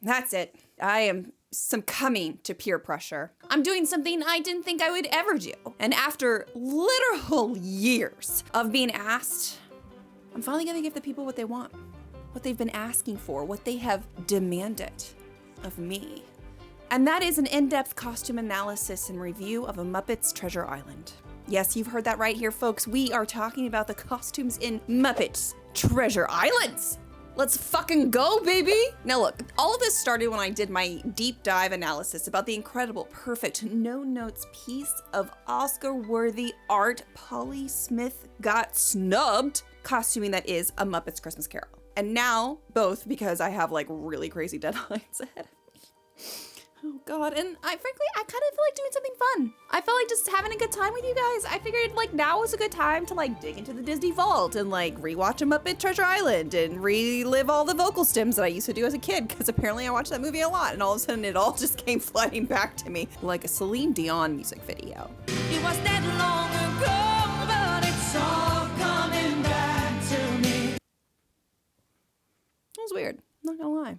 That's it. I am succumbing to peer pressure. I'm doing something I didn't think I would ever do. And after literal years of being asked, I'm finally gonna give the people what they want, what they've been asking for, what they have demanded of me. And that is an in-depth costume analysis and review of a Muppet's Treasure Island. Yes, you've heard that right here, folks. We are talking about the costumes in Muppet's Treasure Islands. Let's fucking go, baby! Now look, all of this started when I did my deep dive analysis about the incredible, perfect, no-notes piece of Oscar-worthy art Polly Smith got snubbed costuming that is A Muppet's Christmas Carol. And now, both because I have like really crazy deadlines ahead of me. Oh God, and I kind of feel like doing something fun. I felt like just having a good time with you guys. I figured like now was a good time to like dig into the Disney vault and like rewatch a Muppet Treasure Island and relive all the vocal stems that I used to do as a kid, because apparently I watched that movie a lot and all of a sudden it all just came flooding back to me like a Celine Dion music video. It was that long ago, but it's all coming back to me. It was weird, not gonna lie.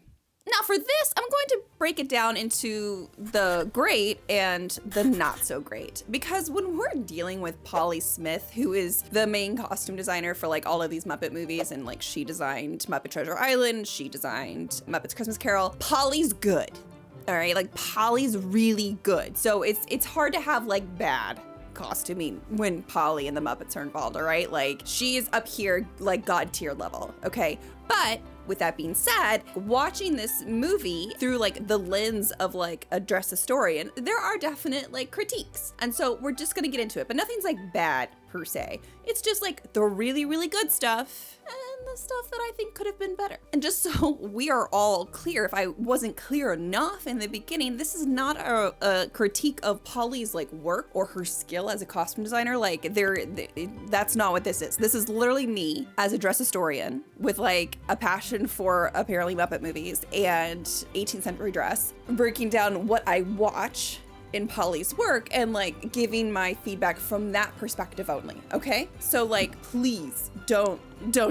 Now for this, I'm going to break it down into the great and the not so great. Because when we're dealing with Polly Smith, who is the main costume designer for like all of these Muppet movies, and like she designed Muppet Treasure Island, she designed Muppet's Christmas Carol, Polly's good. All right, like Polly's really good. So it's hard to have like bad costuming when Polly and the Muppets are involved, all right? Like she is up here like God tier level, okay? But with that being said, watching this movie through like the lens of like a dress historian, there are definite like critiques. And so we're just gonna get into it, but nothing's like bad per se. It's just like the really, really good stuff and the stuff that I think could have been better. And just so we are all clear, if I wasn't clear enough in the beginning, this is not a critique of Polly's like work or her skill as a costume designer. Like that's not what this is. This is literally me as a dress historian with like a passion for apparently Muppet movies and 18th century dress, breaking down what I watch in Polly's work and like giving my feedback from that perspective only, okay? So like, please don't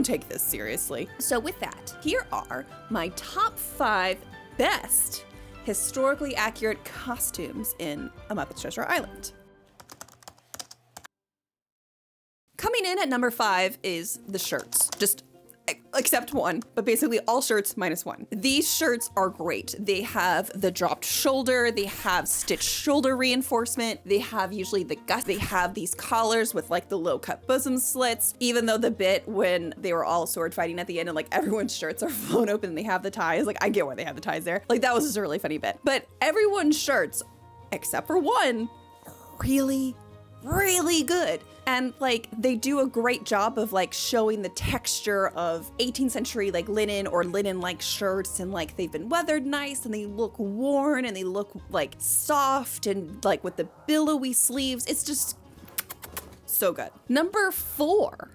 take this seriously. So with that, here are my top 5 best historically accurate costumes in A Muppet Treasure Island. Coming in at number 5 is the shirts. Just except one, but basically all shirts minus one. These shirts are great. They have the dropped shoulder, they have stitched shoulder reinforcement, they have usually the gust, they have these collars with like the low cut bosom slits, even though the bit when they were all sword fighting at the end and like everyone's shirts are flown open and they have the ties, like I get why they have the ties there. Like that was just a really funny bit. But everyone's shirts, except for one, are really, really good. And like they do a great job of like showing the texture of 18th century like linen or linen like shirts, and like they've been weathered nice and they look worn and they look like soft and like with the billowy sleeves. It's just so good. Number 4.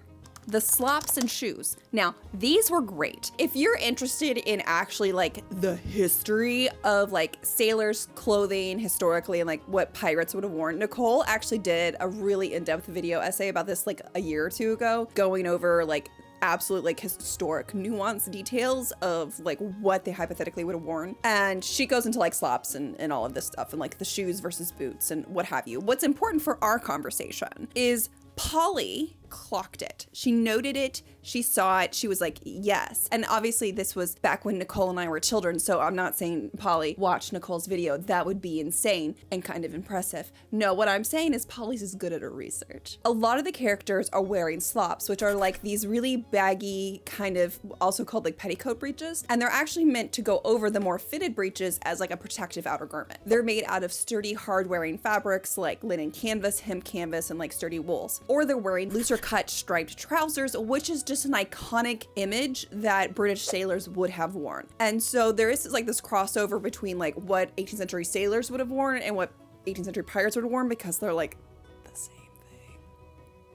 The slops and shoes. Now, these were great. If you're interested in actually like the history of like sailors' clothing historically and like what pirates would have worn, Nicole actually did a really in-depth video essay about this like a year or two ago, going over like absolute like historic nuanced details of like what they hypothetically would have worn. And she goes into like slops and all of this stuff and like the shoes versus boots and what have you. What's important for our conversation is Polly clocked it. She noted it. She saw it. She was like, yes. And obviously this was back when Nicole and I were children. So I'm not saying Polly watched Nicole's video. That would be insane and kind of impressive. No, what I'm saying is Polly's is good at her research. A lot of the characters are wearing slops, which are like these really baggy kind of also called like petticoat breeches. And they're actually meant to go over the more fitted breeches as like a protective outer garment. They're made out of sturdy, hard wearing fabrics like linen canvas, hemp canvas, and like sturdy wools. Or they're wearing looser cut striped trousers, which is just an iconic image that British sailors would have worn. And so there is like this crossover between like what 18th century sailors would have worn and what 18th century pirates would have worn, because they're like the same thing.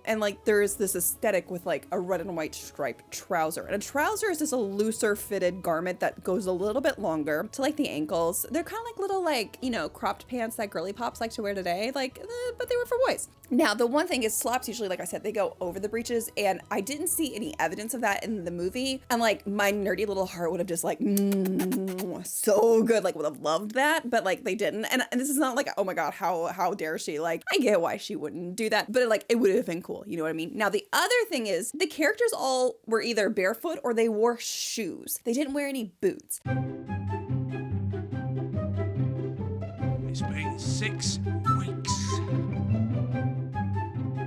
And like there's this aesthetic with like a red and white striped trouser. And a trouser is just a looser fitted garment that goes a little bit longer to like the ankles. They're kind of like little like, you know, cropped pants that girly pops like to wear today, like, but they were for boys. Now, the one thing is slops usually, like I said, they go over the breeches, and I didn't see any evidence of that in the movie. And like my nerdy little heart would have just like, so good, like would have loved that, but like they didn't. And this is not like, oh my God, how dare she? Like, I get why she wouldn't do that, but like it would have been cool. You know what I mean? Now, the other thing is the characters all were either barefoot or they wore shoes. They didn't wear any boots. It's been 6 weeks.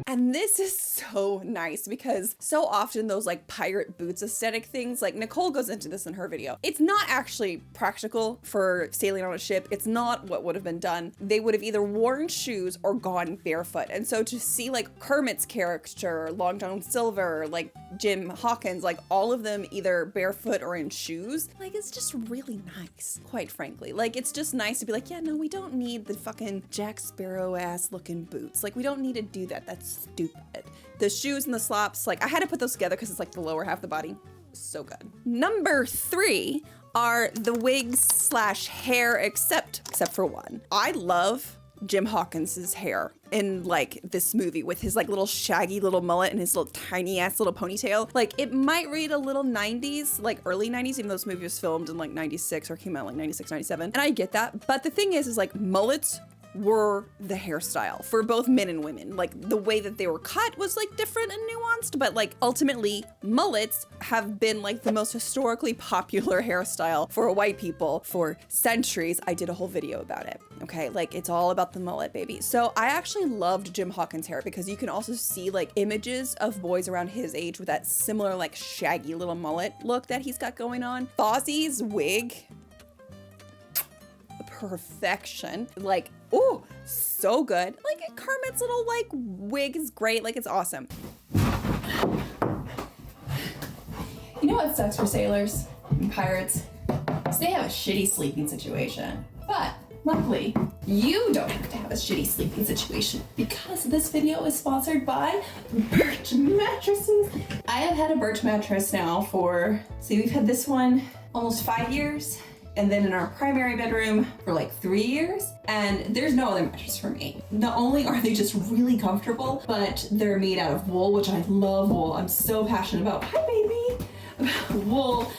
And this is so nice because so often those like pirate boots aesthetic things, like Nicole goes into this in her video, it's not actually practical for sailing on a ship. It's not what would have been done. They would have either worn shoes or gone barefoot. And so to see like Kermit's character, Long John Silver, like Jim Hawkins, like all of them either barefoot or in shoes, like it's just really nice, quite frankly. Like it's just nice to be like, yeah, no, we don't need the fucking Jack Sparrow ass looking boots. Like we don't need to do that. That's stupid. The shoes and the slops, like I had to put those together because it's like the lower half of the body. So good. Number 3 are the wigs slash hair, except for one. I love Jim Hawkins's hair in like this movie with his like little shaggy little mullet and his little tiny ass little ponytail. Like it might read a little 90s, like early 90s, even though this movie was filmed in like 96 or came out like 96, 97. And I get that. But the thing is like mullets were the hairstyle for both men and women. Like the way that they were cut was like different and nuanced, but like ultimately mullets have been like the most historically popular hairstyle for white people for centuries. I did a whole video about it. Okay, like it's all about the mullet, baby. So I actually loved Jim Hawkins' hair because you can also see like images of boys around his age with that similar like shaggy little mullet look that he's got going on. Fozzie's wig, perfection. Like, oh, so good. Like Kermit's little like wig is great. Like it's awesome. You know what sucks for sailors and pirates? Is they have a shitty sleeping situation. But luckily, you don't have to have a shitty sleeping situation because this video is sponsored by Birch Mattresses. I have had a Birch mattress now for, see, we've had this one almost 5 years. And then in our primary bedroom for like 3 years, and there's no other mattress for me. Not only are they just really comfortable, but they're made out of wool, which I love wool. I'm so passionate about, hi baby, about wool,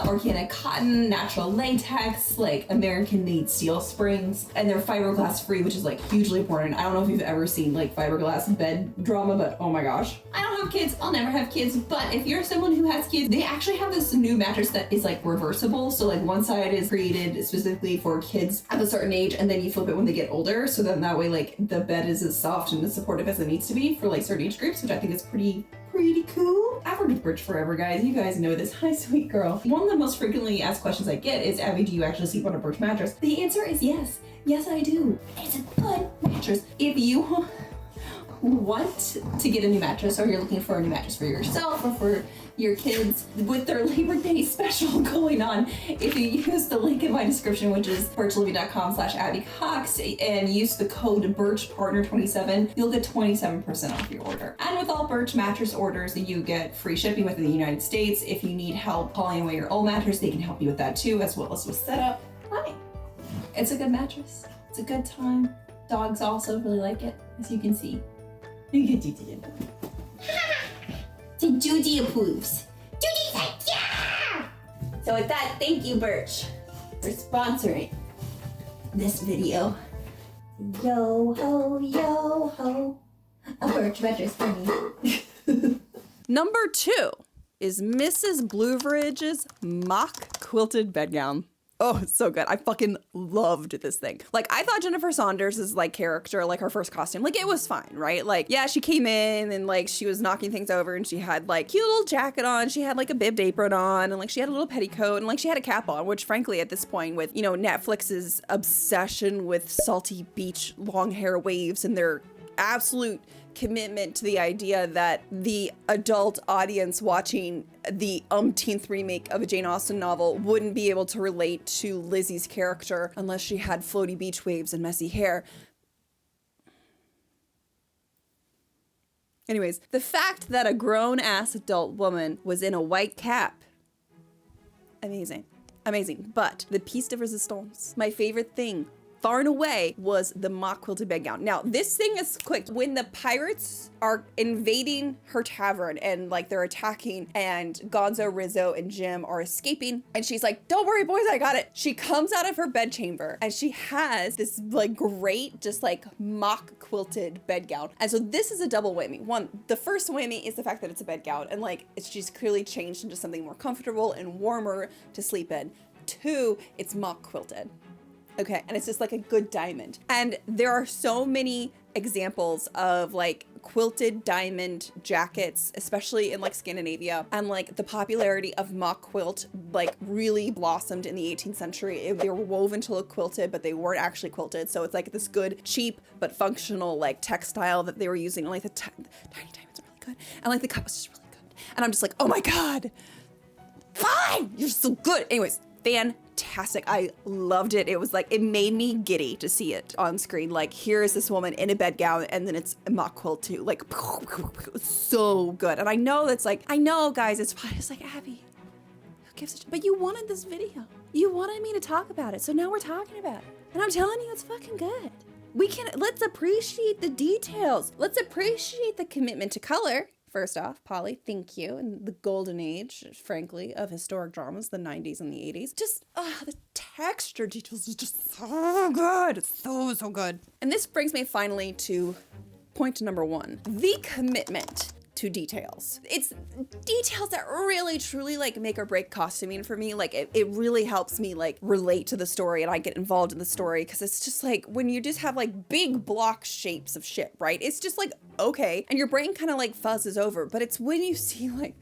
organic cotton, natural latex, like American made steel springs, and they're fiberglass free, which is like hugely important. I don't know if you've ever seen like fiberglass bed drama, but oh my gosh. I don't have kids, I'll never have kids, but if you're someone who has kids, they actually have this new mattress that is like reversible. So like one side is created specifically for kids of a certain age, and then you flip it when they get older. So then that way like the bed is as soft and as supportive as it needs to be for like certain age groups, which I think is pretty cool. I've worked with Birch forever, guys. You guys know this. Hi, sweet girl. One of the most frequently asked questions I get is, Abby, do you actually sleep on a Birch mattress? The answer is yes. Yes, I do. It's a good mattress. If you want to get a new mattress, or you're looking for a new mattress for yourself or for your kids with their Labor Day special going on, if you use the link in my description, which is birchliving.com/abbycox, and use the code BirchPartner27, you'll get 27% off your order. And with all Birch mattress orders, you get free shipping within the United States. If you need help hauling away your old mattress, they can help you with that too, as well as with setup. Hi. It's a good mattress. It's a good time. Dogs also really like it, as you can see. So Judy approves. Judy's like, yeah! So with that, thank you, Birch, for sponsoring this video. Yo ho, a Birch mattress for me. Number 2 is Mrs. Blueveridge's mock quilted bedgown. Oh, it's so good. I fucking loved this thing. Like, I thought Jennifer Saunders' like character, like her first costume, like it was fine, right? Like, yeah, she came in and like she was knocking things over and she had like cute little jacket on. She had like a bibbed apron on and like she had a little petticoat and like she had a cap on, which frankly at this point with, you know, Netflix's obsession with salty beach long hair waves and their absolute commitment to the idea that the adult audience watching the umpteenth remake of a Jane Austen novel wouldn't be able to relate to Lizzie's character unless she had floaty beach waves and messy hair. Anyways, the fact that a grown-ass adult woman was in a white cap, amazing. But the piece de resistance, my favorite thing far and away was the mock quilted bedgown. Now, this thing is quick. When the pirates are invading her tavern and like they're attacking and Gonzo, Rizzo, and Jim are escaping, and she's like, don't worry, boys, I got it. She comes out of her bedchamber and she has this like great, just like mock quilted bedgown. And so this is a double whammy. One, the first whammy is the fact that it's a bedgown and like she's clearly changed into something more comfortable and warmer to sleep in. Two, it's mock quilted. Okay, and it's just like a good diamond. And there are so many examples of like quilted diamond jackets, especially in like Scandinavia, and like the popularity of mock quilt like really blossomed in the 18th century. They were woven to look quilted, but they weren't actually quilted. So it's like this good, cheap, but functional like textile that they were using. And like the tiny diamonds are really good. And like the cut was just really good. And I'm just like, oh my God, fine, you're so good. Anyways, fantastic. I loved it. It was like, it made me giddy to see it on screen. Like, here is this woman in a bedgown and then it's a mock quilt too. Like, so good. And I know that's like, I know guys, it's fine. It's like, Abby, who gives a shit? But you wanted this video. You wanted me to talk about it. So now we're talking about it. And I'm telling you, it's fucking good. Let's appreciate the details. Let's appreciate the commitment to color. First off, Polly, thank you. And the golden age, frankly, of historic dramas, the 90s and the 80s. Just, the texture details is just so good. It's so, so good. And this brings me finally to point number one, the commitment to details. It's details that really, truly like make or break costuming for me. Like it really helps me like relate to the story and I get involved in the story because it's just like when you just have like big block shapes of shit, right? It's just like, okay. And your brain kind of like fuzzes over, but it's when you see like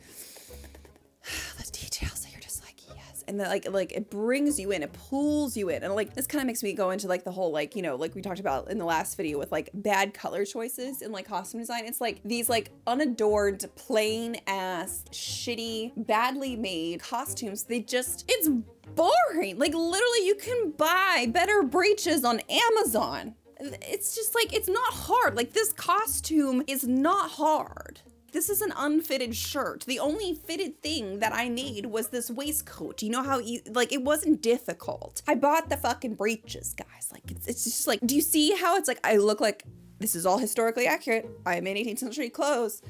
the details that you're just like, yes. And then like it brings you in, it pulls you in. And like, this kind of makes me go into like the whole, like, you know, like we talked about in the last video with like bad color choices in like costume design. It's like these like unadorned, plain ass, shitty, badly made costumes. It's boring. Like literally you can buy better breeches on Amazon. It's just like, it's not hard. Like this costume is not hard. This is an unfitted shirt. The only fitted thing that I made was this waistcoat. You know how, like, it wasn't difficult. I bought the fucking breeches, guys. Like, it's just like, do you see how it's like, I look like, this is all historically accurate. I'm in 18th century clothes.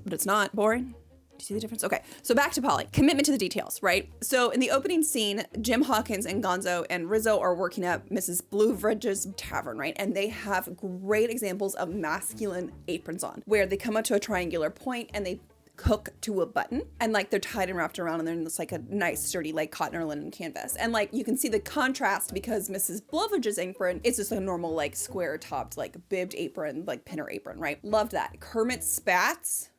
But it's not boring. Do you see the difference? Okay, so back to Polly. Commitment to the details, right? So in the opening scene, Jim Hawkins and Gonzo and Rizzo are working at Mrs. Blueridge's tavern, right? And they have great examples of masculine aprons on, where they come up to a triangular point and they hook to a button and like they're tied and wrapped around and they're in this like a nice sturdy like cotton or linen canvas. And like you can see the contrast because Mrs. Blueridge's apron is just a normal like square topped like bibbed apron, like pinner apron, right? Loved that. Kermit's spats.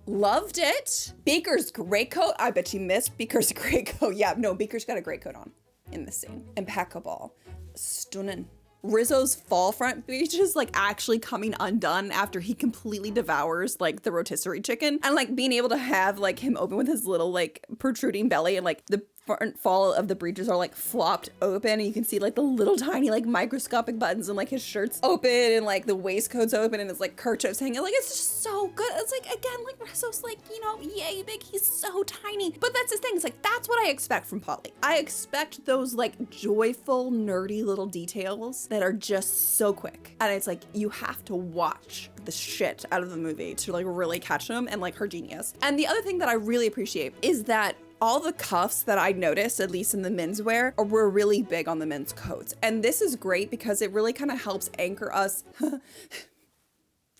Loved it. Beaker's gray coat. I bet you missed Beaker's gray coat. Yeah, no, Beaker's got a gray coat on in this scene. Impeccable. Stunning. Rizzo's fall front breeches like actually coming undone after he completely devours like the rotisserie chicken and like being able to have like him open with his little like protruding belly and like the front fall of the breeches are like flopped open and you can see like the little tiny like microscopic buttons and like his shirt's open and like the waistcoat's open and his like kerchief's hanging. Like it's just so good. It's like, again, like Rizzo's like, you know, yay big, he's so tiny. But that's the thing, it's like that's what I expect from Polly. I expect those like joyful, nerdy little details that are just so quick. And it's like you have to watch the shit out of the movie to like really catch them and like her genius. And the other thing that I really appreciate is that all the cuffs that I noticed, at least in the menswear, were really big on the men's coats. And this is great because it really kind of helps anchor us.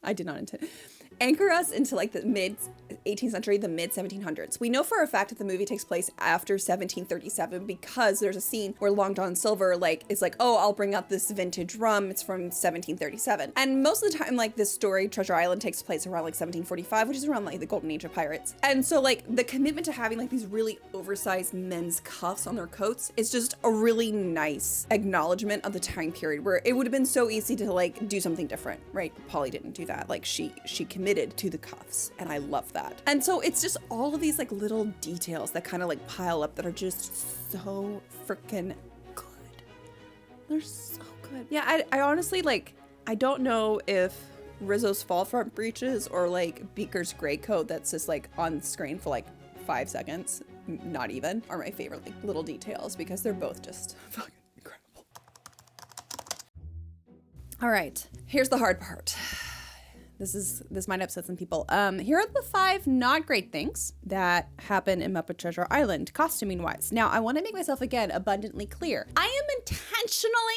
I did not intend. Anchor us into like the mid 18th century, the mid 1700s. We know for a fact that the movie takes place after 1737 because there's a scene where Long John Silver like is like, oh, I'll bring out this vintage rum. It's from 1737. And most of the time, like this story, Treasure Island, takes place around like 1745, which is around like the golden age of pirates. And so like the commitment to having like these really oversized men's cuffs on their coats is just a really nice acknowledgement of the time period where it would have been so easy to like do something different, right? Polly didn't do that. Like she committed to the cuffs and I love that. And so it's just all of these like little details that kind of like pile up that are just so freaking good. They're so good. Yeah, I honestly like, I don't know if Rizzo's fall front breeches or like Beaker's gray coat that's just like on screen for like 5 seconds, not even, are my favorite like little details because they're both just fucking incredible. All right, here's the hard part. This might upset some people. Here are the 5 not great things that happen in Muppet Treasure Island, costuming wise. Now, I want to make myself again abundantly clear. I am intentionally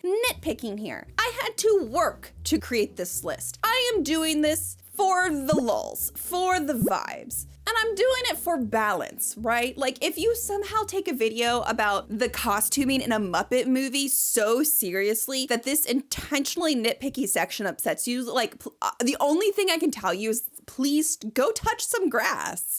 nitpicking here. I had to work to create this list. I am doing this for the lulz, for the vibes. And I'm doing it for balance, right? Like if you somehow take a video about the costuming in a Muppet movie so seriously that this intentionally nitpicky section upsets you, like the only thing I can tell you is please go touch some grass.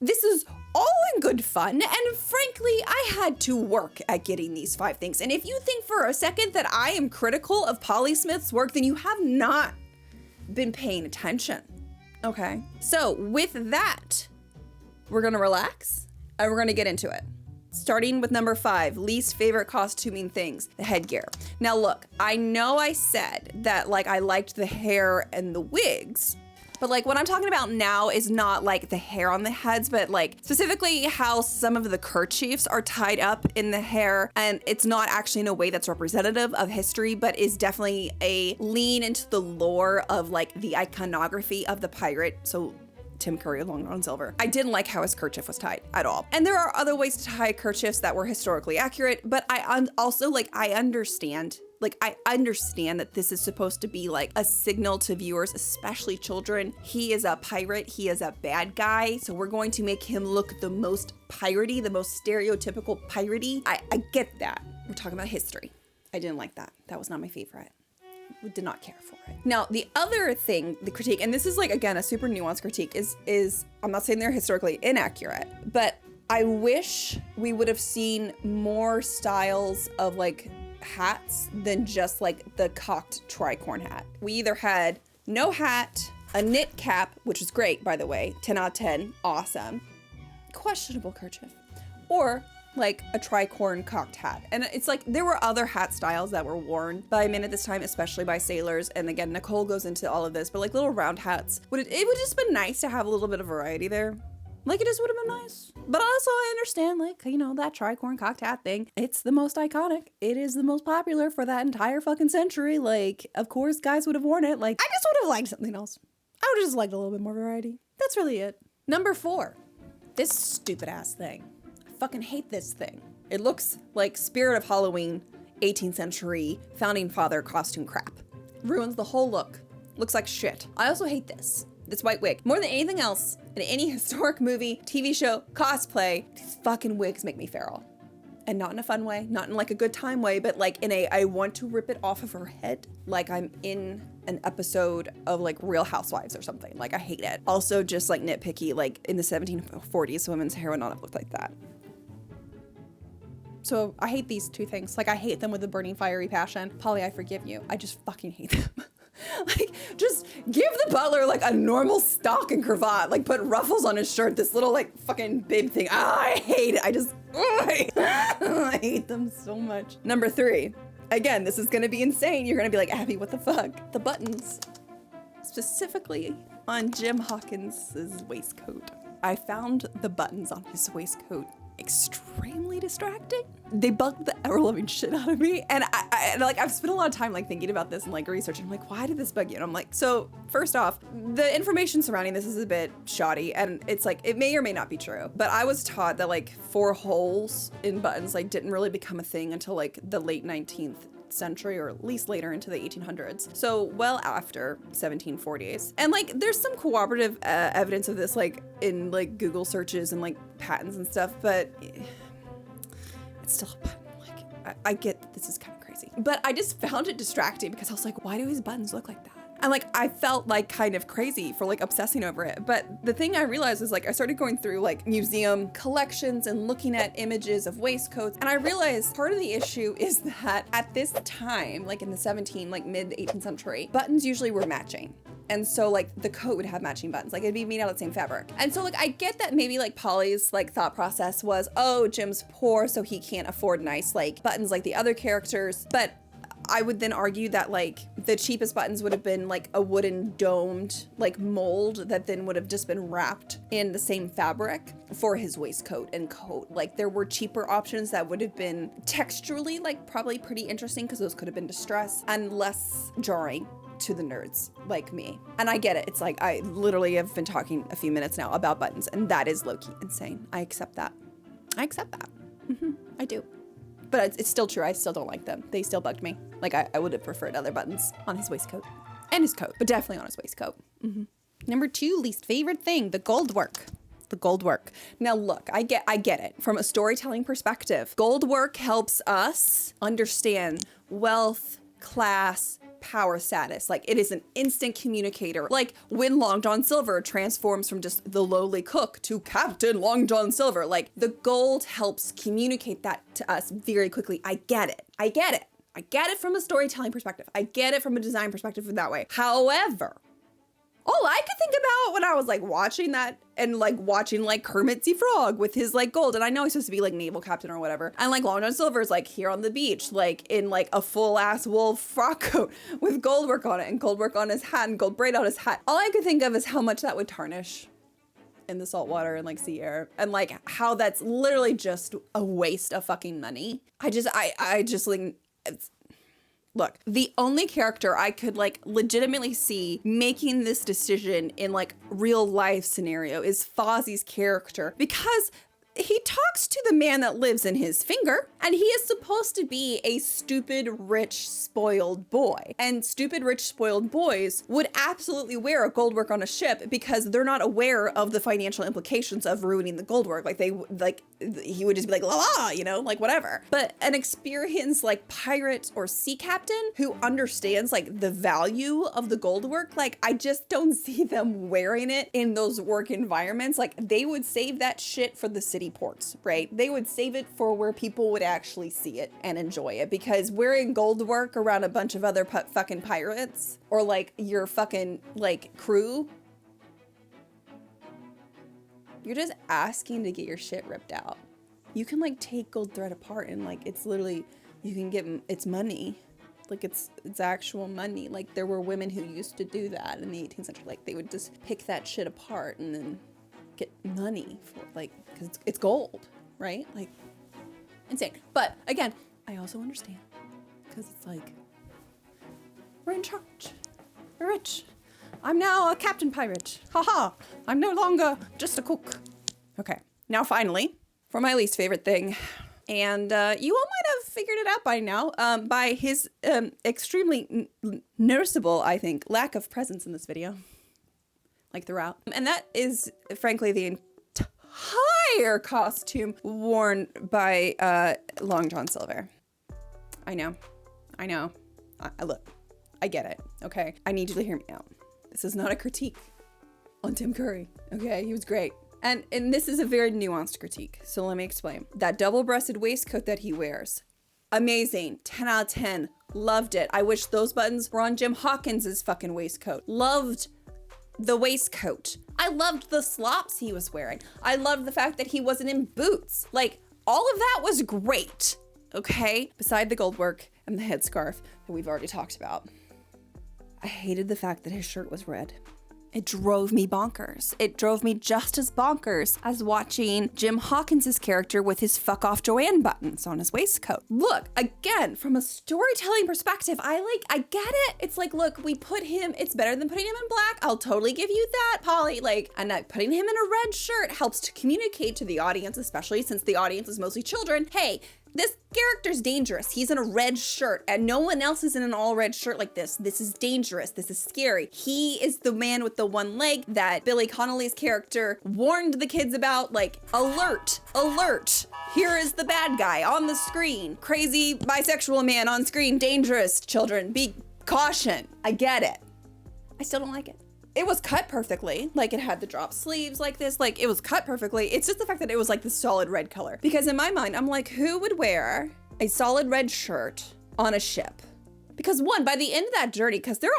This is all in good fun, and frankly, I had to work at getting these 5 things. And if you think for a second that I am critical of Polly Smith's work, then you have not been paying attention. Okay, so with that, we're gonna relax and we're gonna get into it. Starting with number 5, least favorite costuming things, the headgear. Now look, I know I said that like I liked the hair and the wigs, but like what I'm talking about now is not like the hair on the heads, but like specifically how some of the kerchiefs are tied up in the hair, and it's not actually in a way that's representative of history, but is definitely a lean into the lore of like the iconography of the pirate. So Tim Curry, Long John Silver. I didn't like how his kerchief was tied at all. And there are other ways to tie kerchiefs that were historically accurate, but I also like, I understand that this is supposed to be like a signal to viewers, especially children. He is a pirate, he is a bad guy, so we're going to make him look the most piratey, the most stereotypical piratey. I get that. We're talking about history. I didn't like that. That was not my favorite. Did not care for it. Now, the other thing, the critique, and this is like, again, a super nuanced critique, is I'm not saying they're historically inaccurate, but I wish we would have seen more styles of like hats than just like the cocked tricorn hat. We either had no hat, a knit cap, which is great, by the way, 10 out of 10, awesome, questionable kerchief, or like a tricorn cocked hat. And it's like there were other hat styles that were worn by men at this time, especially by sailors. And again, Nicole goes into all of this, but like little round hats, it would just been nice to have a little bit of variety there. Like it just would have been nice. But also I understand, like, you know, that tricorn cocked hat thing, it's the most iconic. It is the most popular for that entire fucking century. Like, of course guys would have worn it. Like, I just would have liked something else. I would have just liked a little bit more variety. That's really it. Number 4, this stupid ass thing. Fucking hate this thing. It looks like Spirit of Halloween 18th century founding father costume crap. Ruins the whole look. Looks like shit. I also hate this white wig. More than anything else in any historic movie, TV show, cosplay, these fucking wigs make me feral. And not in a fun way, not in like a good time way, but like in a I want to rip it off of her head. Like I'm in an episode of like Real Housewives or something. Like I hate it. Also just like nitpicky, like in the 1740s, women's hair would not have looked like that. So I hate these 2 things. Like I hate them with a burning fiery passion. Polly, I forgive you. I just fucking hate them. Like just give the butler like a normal stock and cravat. Like put ruffles on his shirt. This little like fucking bib thing. I hate it. I hate them so much. Number 3. Again, this is gonna be insane. You're gonna be like, Abby, what the fuck? The buttons. Specifically on Jim Hawkins's waistcoat. I found the buttons on his waistcoat extremely distracting. They bugged the ever-loving shit out of me. And I've spent a lot of time like thinking about this and like researching. I'm like, why did this bug you? And I'm like, so first off, the information surrounding this is a bit shoddy, and it's like, it may or may not be true. But I was taught that like 4 holes in buttons like didn't really become a thing until like the late 19th century, or at least later into the 1800s. So well after 1740s. And like there's some corroborative evidence of this like in like Google searches and like patents and stuff, but it's still a button. Like I get that this is kind of crazy, but I just found it distracting because I was like, why do his buttons look like that? And like I felt like kind of crazy for like obsessing over it. But the thing I realized was like I started going through like museum collections and looking at images of waistcoats, and I realized part of the issue is that at this time, like in the mid 18th century, buttons usually were matching. And so like the coat would have matching buttons, like it'd be made out of the same fabric. And so like I get that maybe like Polly's like thought process was, oh, Jim's poor, so he can't afford nice like buttons like the other characters. But I would then argue that like the cheapest buttons would have been like a wooden domed like mold that then would have just been wrapped in the same fabric for his waistcoat and coat. Like there were cheaper options that would have been texturally like probably pretty interesting because those could have been distressed and less jarring to the nerds like me. And I get it. It's like I literally have been talking a few minutes now about buttons, and that is low-key insane. I accept that. I accept that. I do. But it's still true. I still don't like them. They still bugged me. Like I would have preferred other buttons on his waistcoat and his coat, but definitely on his waistcoat. Number 2, least favorite thing, the gold work. The gold work. Now look, I get it. From a storytelling perspective, gold work helps us understand wealth, class, power status. Like it is an instant communicator. Like when Long John Silver transforms from just the lowly cook to Captain Long John Silver, like the gold helps communicate that to us very quickly. I get it. I get it from a storytelling perspective. I get it from a design perspective in that way. However, all I could think about when I was like watching that and like watching like Kermit the Frog with his like gold, and I know he's supposed to be like naval captain or whatever, and like Long John Silver's like here on the beach, like in like a full ass wool frock coat with gold work on it and gold work on his hat and gold braid on his hat. All I could think of is how much that would tarnish in the salt water and like sea air, and like how that's literally just a waste of fucking money. I just like, look, the only character I could like legitimately see making this decision in like real life scenario is Fozzie's character, because he talks to the man that lives in his finger, and he is supposed to be a stupid, rich, spoiled boy. And stupid, rich, spoiled boys would absolutely wear a gold work on a ship because they're not aware of the financial implications of ruining the gold work. Like he would just be like, la la, you know, like whatever. But an experienced like pirate or sea captain who understands like the value of the gold work, like I just don't see them wearing it in those work environments. Like they would save that shit for the city ports, right? They would save it for where people would actually see it and enjoy it, because wearing gold work around a bunch of other fucking pirates or like your fucking like crew, you're just asking to get your shit ripped out. You can like take gold thread apart and like it's literally, you can get it's money. Like it's actual money. Like there were women who used to do that in the 18th century. Like they would just pick that shit apart and then get money for like, because it's gold, right? Like insane. But again, I also understand, because it's like we're in charge, we're rich. I'm now a captain pirate. Haha, I'm no longer just a cook. Okay, now finally for my least favorite thing, and you all might have figured it out by now, by his extremely noticeable, I think, lack of presence in this video, like throughout. And that is, frankly, the entire costume worn by Long John Silver. I know. Look, I get it, okay? I need you to hear me out. This is not a critique on Tim Curry, okay? He was great. And this is a very nuanced critique, so let me explain. That double-breasted waistcoat that he wears, amazing, 10 out of 10, loved it. I wish those buttons were on Jim Hawkins's fucking waistcoat. Loved the waistcoat. I loved the slops he was wearing. I loved the fact that he wasn't in boots. Like, all of that was great, okay? Beside the gold work and the headscarf that we've already talked about. I hated the fact that his shirt was red. It drove me bonkers. It drove me just as bonkers as watching Jim Hawkins's character with his fuck off Joanne buttons on his waistcoat. Look, again, from a storytelling perspective, I get it. It's like, look, we put him, it's better than putting him in black. I'll totally give you that, Polly. Like, and putting him in a red shirt helps to communicate to the audience, especially since the audience is mostly children. Hey, this character's dangerous. He's in a red shirt and no one else is in an all red shirt like this. This is dangerous. This is scary. He is the man with the one leg that Billy Connolly's character warned the kids about, like, alert, alert. Here is the bad guy on the screen. Crazy bisexual man on screen. Dangerous, children. Be caution. I get it. I still don't like it. It was cut perfectly. Like, it had the drop sleeves like this. Like, it was cut perfectly. It's just the fact that it was like the solid red color. Because in my mind, I'm like, who would wear a solid red shirt on a ship? Because one, by the end of that journey, because they're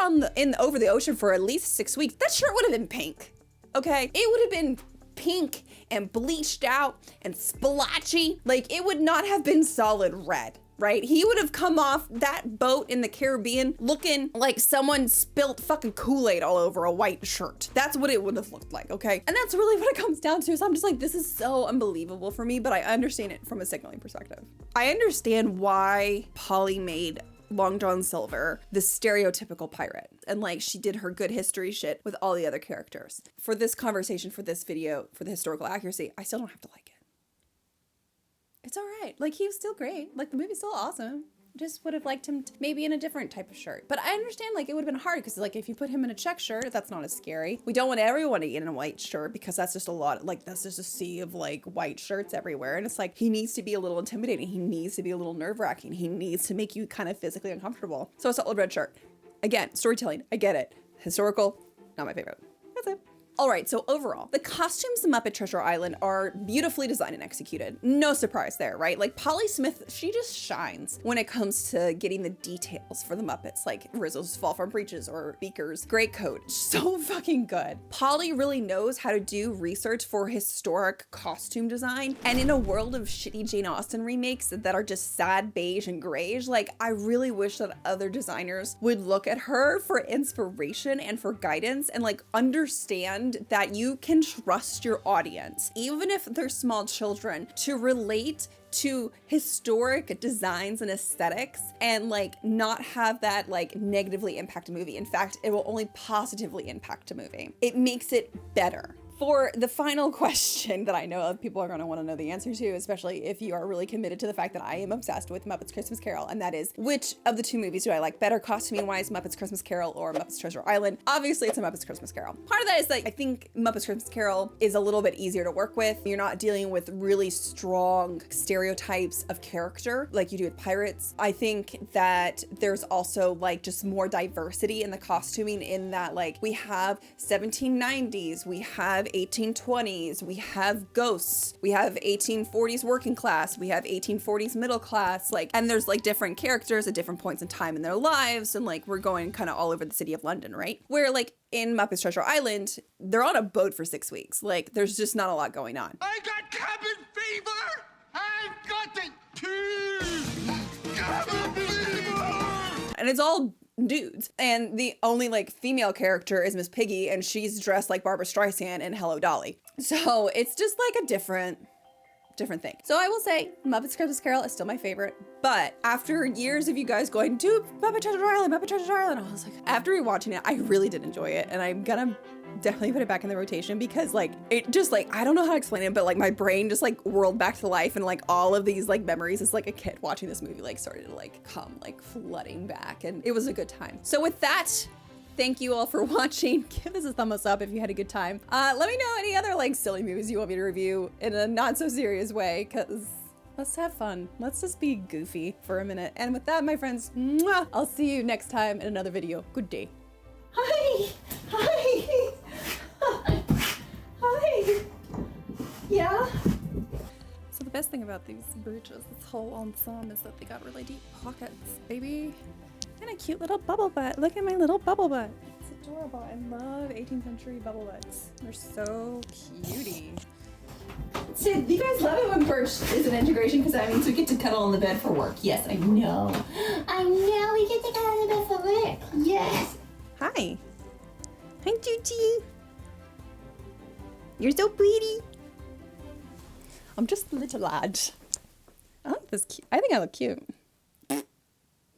over the ocean for at least 6 weeks, that shirt would have been pink, okay? It would have been pink and bleached out and splotchy. Like, it would not have been solid red. right? He would have come off that boat in the Caribbean looking like someone spilt fucking Kool-Aid all over a white shirt. That's what it would have looked like, okay? And that's really what it comes down to. So I'm just like, this is so unbelievable for me, but I understand it from a signaling perspective. I understand why Polly made Long John Silver the stereotypical pirate, and like she did her good history shit with all the other characters. For this conversation, for this video, for the historical accuracy, I still don't have to like it. It's all right. Like, he was still great. Like, the movie's still awesome. Just would have liked him maybe in a different type of shirt. But I understand, like, it would have been hard because, like, if you put him in a check shirt, that's not as scary. We don't want everyone to get in a white shirt because that's just a lot, like, that's just a sea of, like, white shirts everywhere. And it's like, he needs to be a little intimidating. He needs to be a little nerve-wracking. He needs to make you kind of physically uncomfortable. So a solid red shirt. Again, storytelling. I get it. Historical, not my favorite. That's it. All right, so overall, the costumes in Muppet Treasure Island are beautifully designed and executed. No surprise there, right? Like, Polly Smith, she just shines when it comes to getting the details for the Muppets, like Rizzo's fall from breeches or Beaker's greatcoat. So fucking good. Polly really knows how to do research for historic costume design. And in a world of shitty Jane Austen remakes that are just sad beige and grayish, like, I really wish that other designers would look at her for inspiration and for guidance and like understand that you can trust your audience, even if they're small children, to relate to historic designs and aesthetics and like not have that like negatively impact a movie. In fact, it will only positively impact a movie. It makes it better. For the final question that I know of people are going to want to know the answer to, especially if you are really committed to the fact that I am obsessed with Muppet's Christmas Carol, and that is, which of the two movies do I like better costuming-wise, Muppet's Christmas Carol or Muppet's Treasure Island? Obviously, it's a Muppet's Christmas Carol. Part of that is that I think Muppet's Christmas Carol is a little bit easier to work with. You're not dealing with really strong stereotypes of character like you do with Pirates. I think that there's also like just more diversity in the costuming in that like we have 1790s, we have 1820s, we have ghosts, we have 1840s working class, we have 1840s middle class, like, and there's like different characters at different points in time in their lives, and like we're going kind of all over the city of London, right? Where like in Muppet's Treasure Island, they're on a boat for 6 weeks. Like, there's just not a lot going on. I got cabin fever! I've got it too! Cabin fever! And it's all dudes, and the only like female character is Miss Piggy, and she's dressed like Barbara Streisand in Hello Dolly. So it's just like a different thing. So I will say Muppet's Christmas Carol is still my favorite, but after years of you guys going to Muppet Treasure Island, I was like, after rewatching it, I really did enjoy it, and I'm gonna definitely put it back in the rotation because like it just like, I don't know how to explain it, but like my brain just like whirled back to life, and like all of these like memories as like a kid watching this movie like started to like come like flooding back, and it was a good time. So with that, thank you all for watching. Give us a thumbs up if you had a good time. Let me know any other like silly movies you want me to review in a not so serious way, because let's have fun. Let's just be goofy for a minute. And with that, my friends, mwah, I'll see you next time in another video. Good day. Hi! Hi! Hi! Yeah? So the best thing about these breeches, this whole ensemble, is that they got really deep pockets, baby. And a cute little bubble butt. Look at my little bubble butt. It's adorable. I love 18th century bubble butts. They're so cutie. So do you guys love it when Birch is an integration? Because that means we get to cuddle on the bed for work. Yes, I know. I know, we get to cuddle on the bed for work. Yes. Hi. Hi, Tucci. You're so pretty. I'm just a little lad. I like this. I think I look cute.